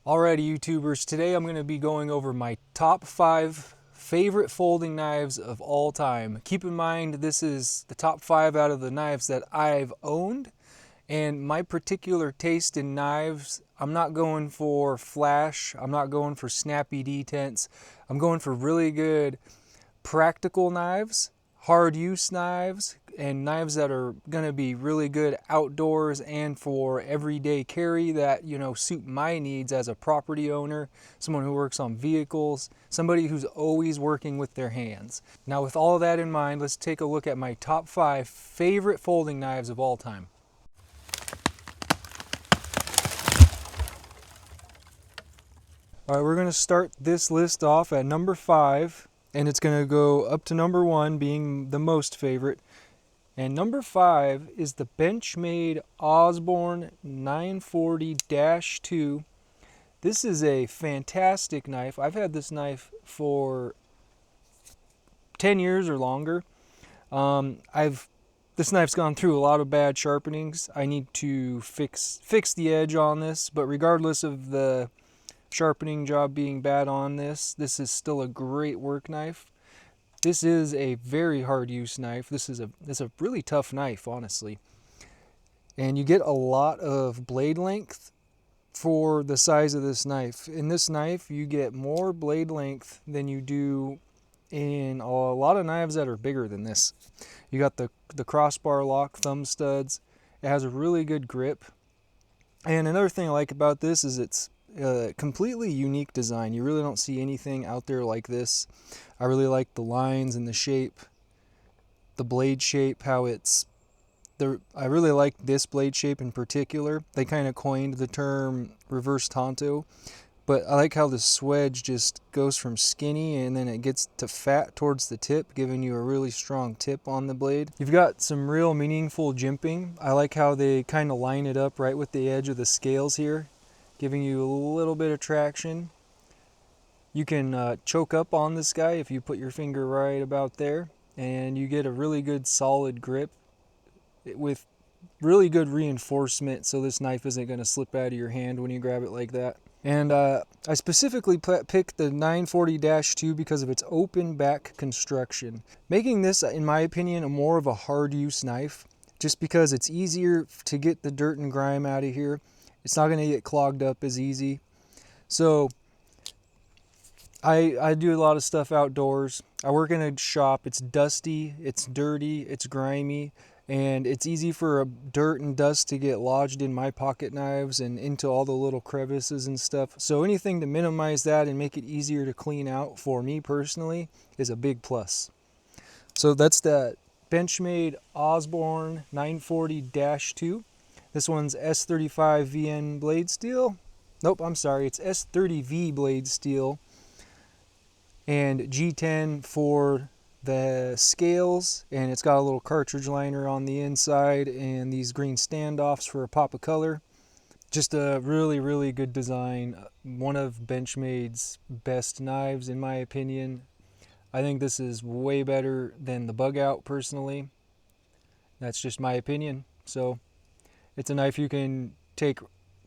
Alrighty, YouTubers, today I'm going to be going over my top 5 favorite folding knives of all time. Keep in mind, this is the top 5 out of the knives that I've owned, and my particular taste in knives, I'm not going for flash, I'm not going for snappy detents, I'm going for really good practical knives, hard use knives, and knives that are going to be really good outdoors and for everyday carry that, suit my needs as a property owner, someone who works on vehicles, somebody who's always working with their hands. Now, with all of that in mind, let's take a look at my top 5 favorite folding knives of all time. All right, we're going to start this list off at number 5, and it's going to go up to number 1 being the most favorite. And number 5 is the Benchmade Osborne 940-2. This is a fantastic knife. I've had this knife for 10 years or longer. This knife's gone through a lot of bad sharpenings. I need to fix the edge on this, but regardless of the sharpening job being bad on this is still a great work knife. This is a very hard use knife. This is a really tough knife, honestly. And you get a lot of blade length for the size of this knife. In this knife, you get more blade length than you do in a lot of knives that are bigger than this. You got the crossbar lock thumb studs. It has a really good grip. And another thing I like about this is it's a completely unique design. You really don't see anything out there like this. I really like the lines and the shape, the blade shape, how I really like this blade shape in particular. They kind of coined the term reverse tanto, but I like how the swedge just goes from skinny and then it gets to fat towards the tip, giving you a really strong tip on the blade. You've got some real meaningful jimping. I like how they kind of line it up right with the edge of the scales here, giving you a little bit of traction. You can choke up on this guy if you put your finger right about there, and you get a really good solid grip with really good reinforcement, so this knife isn't going to slip out of your hand when you grab it like that. And I specifically picked the 940-2 because of its open back construction, making this, in my opinion, a more of a hard use knife, just because it's easier to get the dirt and grime out of here. It's not going to get clogged up as easy. So I do a lot of stuff outdoors. I work in a shop. It's dusty, it's dirty, it's grimy, and it's easy for dirt and dust to get lodged in my pocket knives and into all the little crevices and stuff. So anything to minimize that and make it easier to clean out for me personally is a big plus. So that's the Benchmade Osborne 940-2. This one's S35VN blade steel. Nope, I'm sorry, it's S30V blade steel. And G10 for the scales, and it's got a little cartridge liner on the inside and these green standoffs for a pop of color. Just a really, really good design. One of Benchmade's best knives, in my opinion. I think this is way better than the Bug Out, personally. That's just my opinion. So it's a knife you can take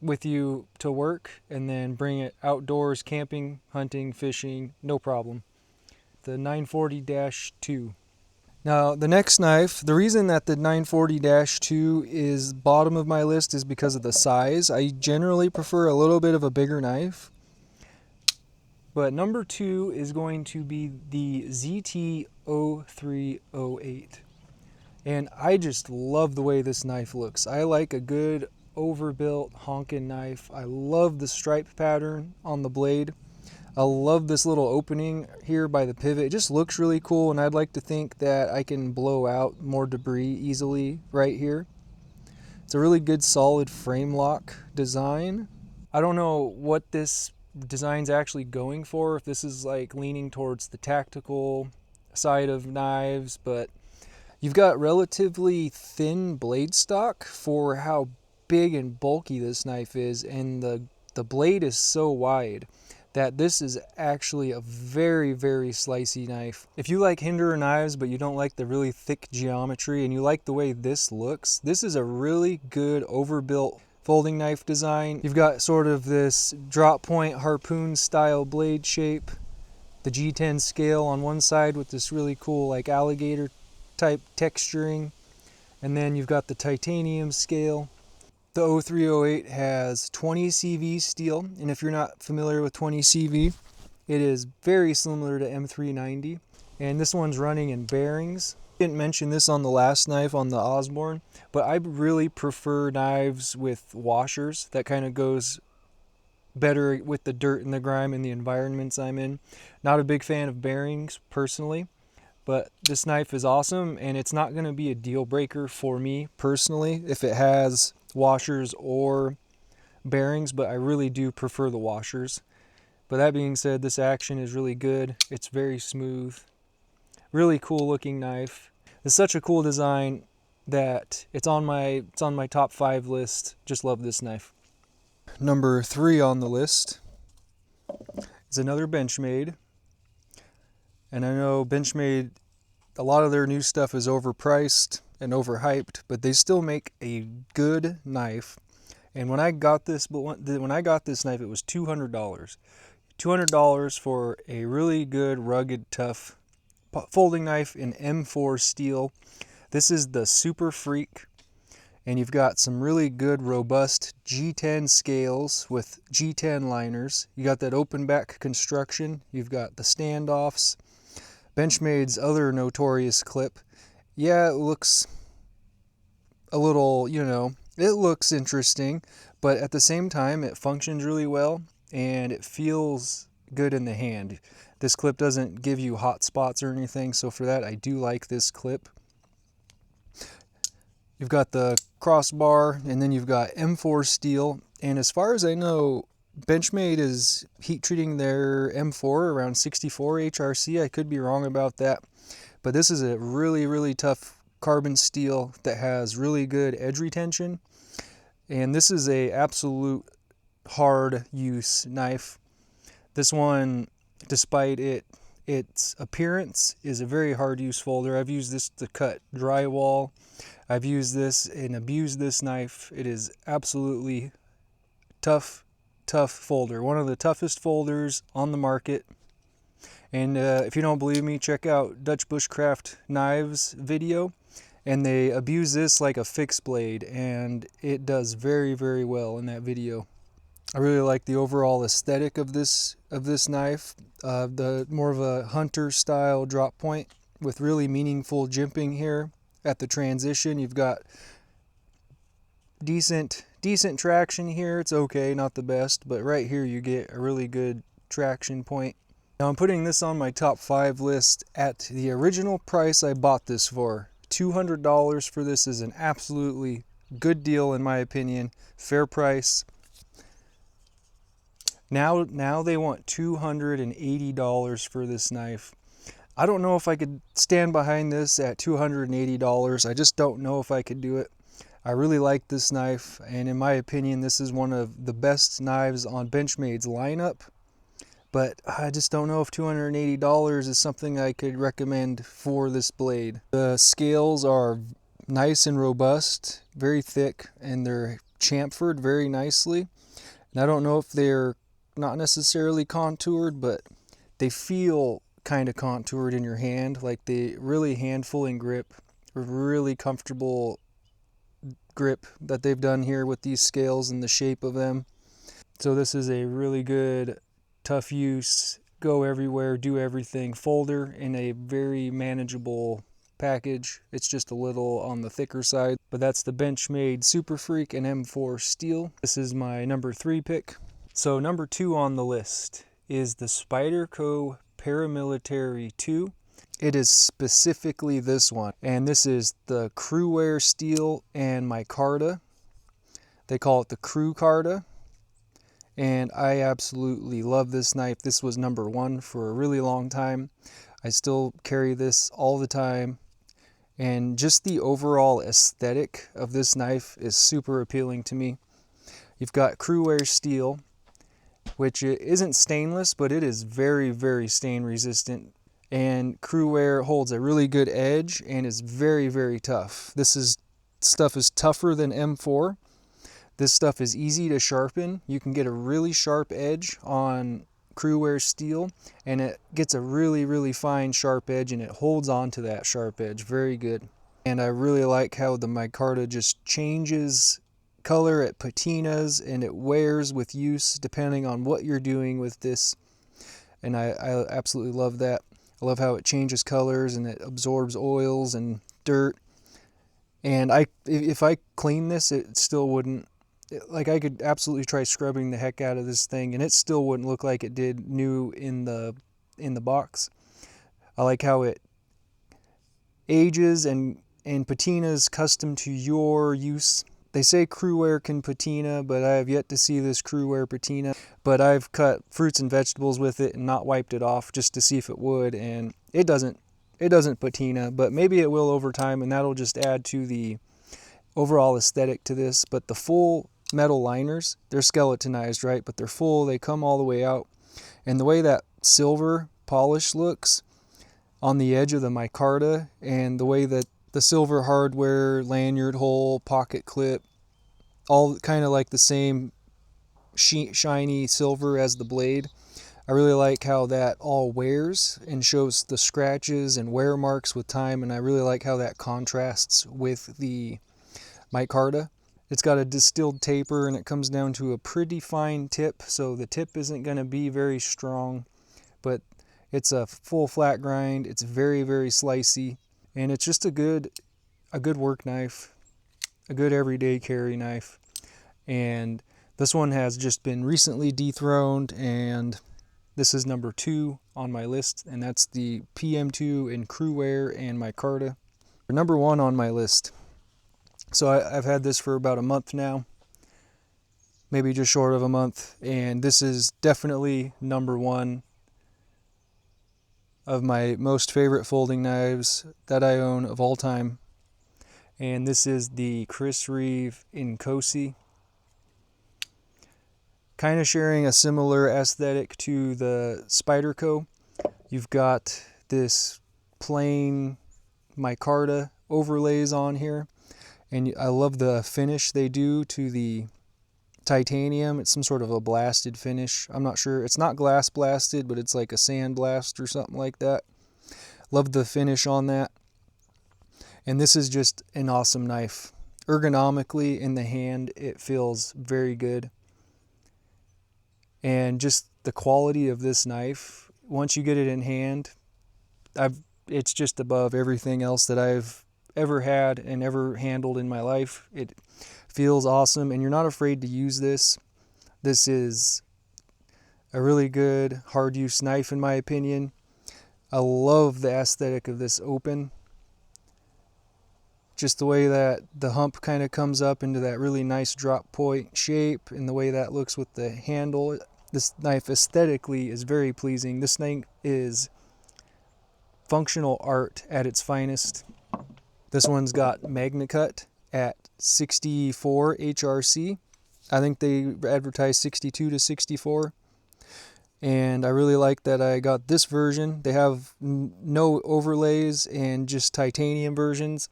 with you to work and then bring it outdoors, camping, hunting, fishing, no problem. The 940-2. Now, the next knife, the reason that the 940-2 is bottom of my list is because of the size. I generally prefer a little bit of a bigger knife. But number 2 is going to be the ZT-0308. And I just love the way this knife looks. I like a good overbuilt honkin' knife. I love the stripe pattern on the blade. I love this little opening here by the pivot. It just looks really cool, and I'd like to think that I can blow out more debris easily right here. It's a really good solid frame lock design. I don't know what this design's actually going for, if this is like leaning towards the tactical side of knives, but you've got relatively thin blade stock for how big and bulky this knife is, and the blade is so wide that this is actually a very, very slicey knife. If you like Hinderer knives but you don't like the really thick geometry and you like the way this looks, this is a really good overbuilt folding knife design. You've got sort of this drop point harpoon style blade shape, the G10 scale on one side with this really cool like alligator type texturing, and then you've got the titanium scale. The 0308 has 20 CV steel, and if you're not familiar with 20 CV, it is very similar to M390, and this one's running in bearings. Didn't mention this on the last knife on the Osborne, but I really prefer knives with washers. That kind of goes better with the dirt and the grime and the environments I'm in. Not a big fan of bearings personally, but this knife is awesome, and it's not going to be a deal breaker for me personally if it has washers or bearings, but I really do prefer the washers. But that being said, this action is really good. It's very smooth. Really cool looking knife. It's such a cool design that it's on my top 5 list. Just love this knife. Number 3 on the list is another Benchmade. And I know Benchmade, a lot of their new stuff is overpriced and overhyped, but they still make a good knife. And when I got this knife, it was $200. $200 for a really good, rugged, tough folding knife in M4 steel. This is the Super Freek, and you've got some really good, robust G10 scales with G10 liners. You got that open back construction. You've got the standoffs. Benchmade's other notorious clip. Yeah, it looks a little, it looks interesting, but at the same time, it functions really well and it feels good in the hand. This clip doesn't give you hot spots or anything, so for that, I do like this clip. You've got the crossbar, and then you've got M4 steel, and as far as I know, Benchmade is heat treating their M4 around 64 HRC. I could be wrong about that, but this is a really, really tough carbon steel that has really good edge retention, and this is a absolute hard use knife. This one, despite its appearance, is a very hard use folder. I've used this to cut drywall. I've used this and abused this knife. It is absolutely tough folder. One of the toughest folders on the market. And if you don't believe me, check out Dutch Bushcraft Knives video. And they abuse this like a fixed blade, and it does very, very well in that video. I really like the overall aesthetic of this knife. The more of a hunter style drop point with really meaningful jimping here at the transition. You've got decent traction here. It's okay, not the best, but right here you get a really good traction point. Now I'm putting this on my top 5 list at the original price I bought this for. $200 for this is an absolutely good deal in my opinion. Fair price. Now they want $280 for this knife. I don't know if I could stand behind this at $280. I just don't know if I could do it. I really like this knife, and in my opinion, this is one of the best knives on Benchmade's lineup. But I just don't know if $280 is something I could recommend for this blade. The scales are nice and robust, very thick, and they're chamfered very nicely. And I don't know if they're not necessarily contoured, but they feel kind of contoured in your hand, like they really hand-fulling grip, really comfortable grip that they've done here with these scales and the shape of them. So this is a really good, tough use, go everywhere, do everything folder in a very manageable package. It's just a little on the thicker side, but that's the Benchmade Super Freek and M4 steel. This is my number 3 pick. So number 2 on the list is the Spyderco Paramilitary 2. It is specifically this one, and this is the Cruwear Steel and Micarta. They call it the Cruwear, and I absolutely love this knife. This was number 1 for a really long time. I still carry this all the time, and just the overall aesthetic of this knife is super appealing to me. You've got Cruwear Steel, which isn't stainless, but it is very, very stain resistant. And Cruwear holds a really good edge and is very, very tough. Stuff is tougher than M4. This stuff is easy to sharpen. You can get a really sharp edge on Cruwear steel, and it gets a really fine sharp edge, and it holds on to that sharp edge very good. And I really like how the micarta just changes color at patinas, and it wears with use depending on what you're doing with this. And I absolutely love that. I love how it changes colors and it absorbs oils and dirt. And if I clean this, it still wouldn't, like, I could absolutely try scrubbing the heck out of this thing and it still wouldn't look like it did new in the box. I like how it ages and patinas custom to your use. They say Cruwear can patina, but I have yet to see this Cruwear patina. But I've cut fruits and vegetables with it and not wiped it off just to see if it would, and it doesn't patina, but maybe it will over time, and that'll just add to the overall aesthetic to this. But the full metal liners, they're skeletonized, right? But they're full, they come all the way out. And the way that silver polish looks on the edge of the micarta, and the way that the silver hardware, lanyard hole, pocket clip, all kind of like the same shiny silver as the blade. I really like how that all wears and shows the scratches and wear marks with time, and I really like how that contrasts with the micarta. It's got a distilled taper and it comes down to a pretty fine tip, so the tip isn't going to be very strong, but it's a full flat grind. It's very slicey, and it's just a good work knife, a good everyday carry knife. And this one has just been recently dethroned, and this is number 2 on my list, and that's the PM2 in Cruwear and micarta. Number 1 on my list. So I've had this for about a month now, maybe just short of a month, and this is definitely number 1 of my most favorite folding knives that I own of all time. And this is the Reeves Inkosi. Kind of sharing a similar aesthetic to the Spyderco. You've got this plain micarta overlays on here, and I love the finish they do to the titanium. It's some sort of a blasted finish. I'm not sure. It's not glass blasted, but it's like a sand blast or something like that. Love the finish on that. And this is just an awesome knife. Ergonomically in the hand, it feels very good. And just the quality of this knife, once you get it in hand, it's just above everything else that I've ever had and ever handled in my life. It feels awesome, and you're not afraid to use this. This is a really good hard use knife in my opinion. I love the aesthetic of this open. Just the way that the hump kind of comes up into that really nice drop point shape, and the way that looks with the handle. This knife aesthetically is very pleasing. This knife is functional art at its finest. This one's got Magna Cut at 64 HRC. I think they advertise 62 to 64. And I really like that I got this version. They have no overlays and just titanium versions.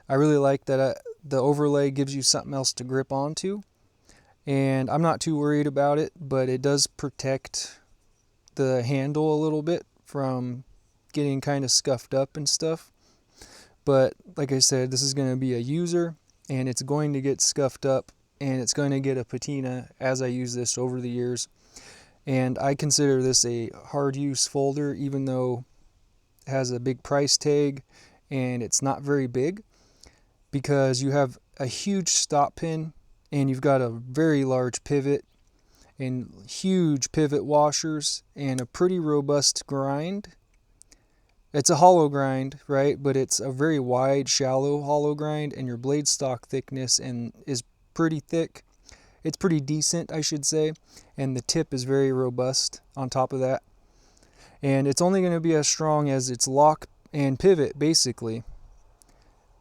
I really like that the overlay gives you something else to grip onto. And I'm not too worried about it, but it does protect the handle a little bit from getting kind of scuffed up and stuff. But like I said, this is going to be a user, and it's going to get scuffed up, and it's going to get a patina as I use this over the years. And I consider this a hard use folder, even though it has a big price tag and it's not very big, because you have a huge stop pin and you've got a very large pivot and huge pivot washers and a pretty robust grind. It's a hollow grind, right? But it's a very wide, shallow hollow grind, and your blade stock thickness is pretty thick. It's pretty decent, I should say, and the tip is very robust on top of that. And it's only going to be as strong as its lock and pivot, basically.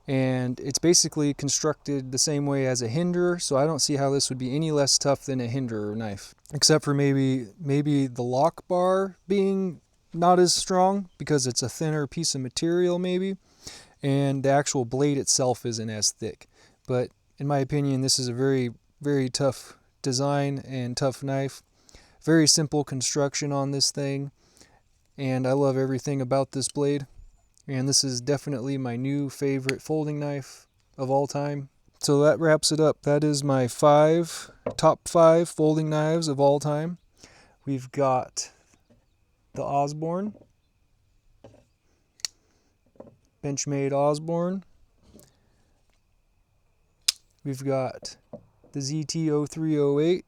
And it's basically constructed the same way as a hinderer, so I don't see how this would be any less tough than a hinderer knife, except for maybe the lock bar being not as strong because it's a thinner piece of material maybe, and the actual blade itself isn't as thick. But in my opinion, this is a very Very tough design and tough knife. Very simple construction on this thing, and I love everything about this blade. And this is definitely my new favorite folding knife of all time. So that wraps it up. That is my top five folding knives of all time. We've got the Osborne, Benchmade Osborne. We've got the ZT0308,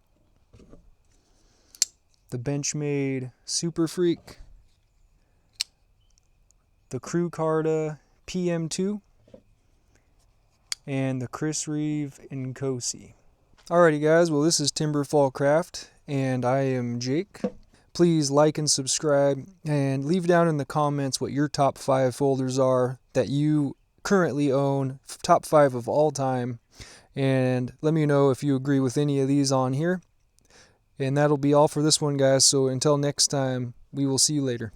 the Benchmade Super Freek, the Cruwear Micarta PM2, and the Reeves Inkosi. Alrighty guys, well this is Timberfall Craft, and I am Jake. Please like and subscribe, and leave down in the comments what your top 5 folders are that you currently own, top 5 of all time, and let me know if you agree with any of these on here. And that'll be all for this one guys, so until next time, we will see you later.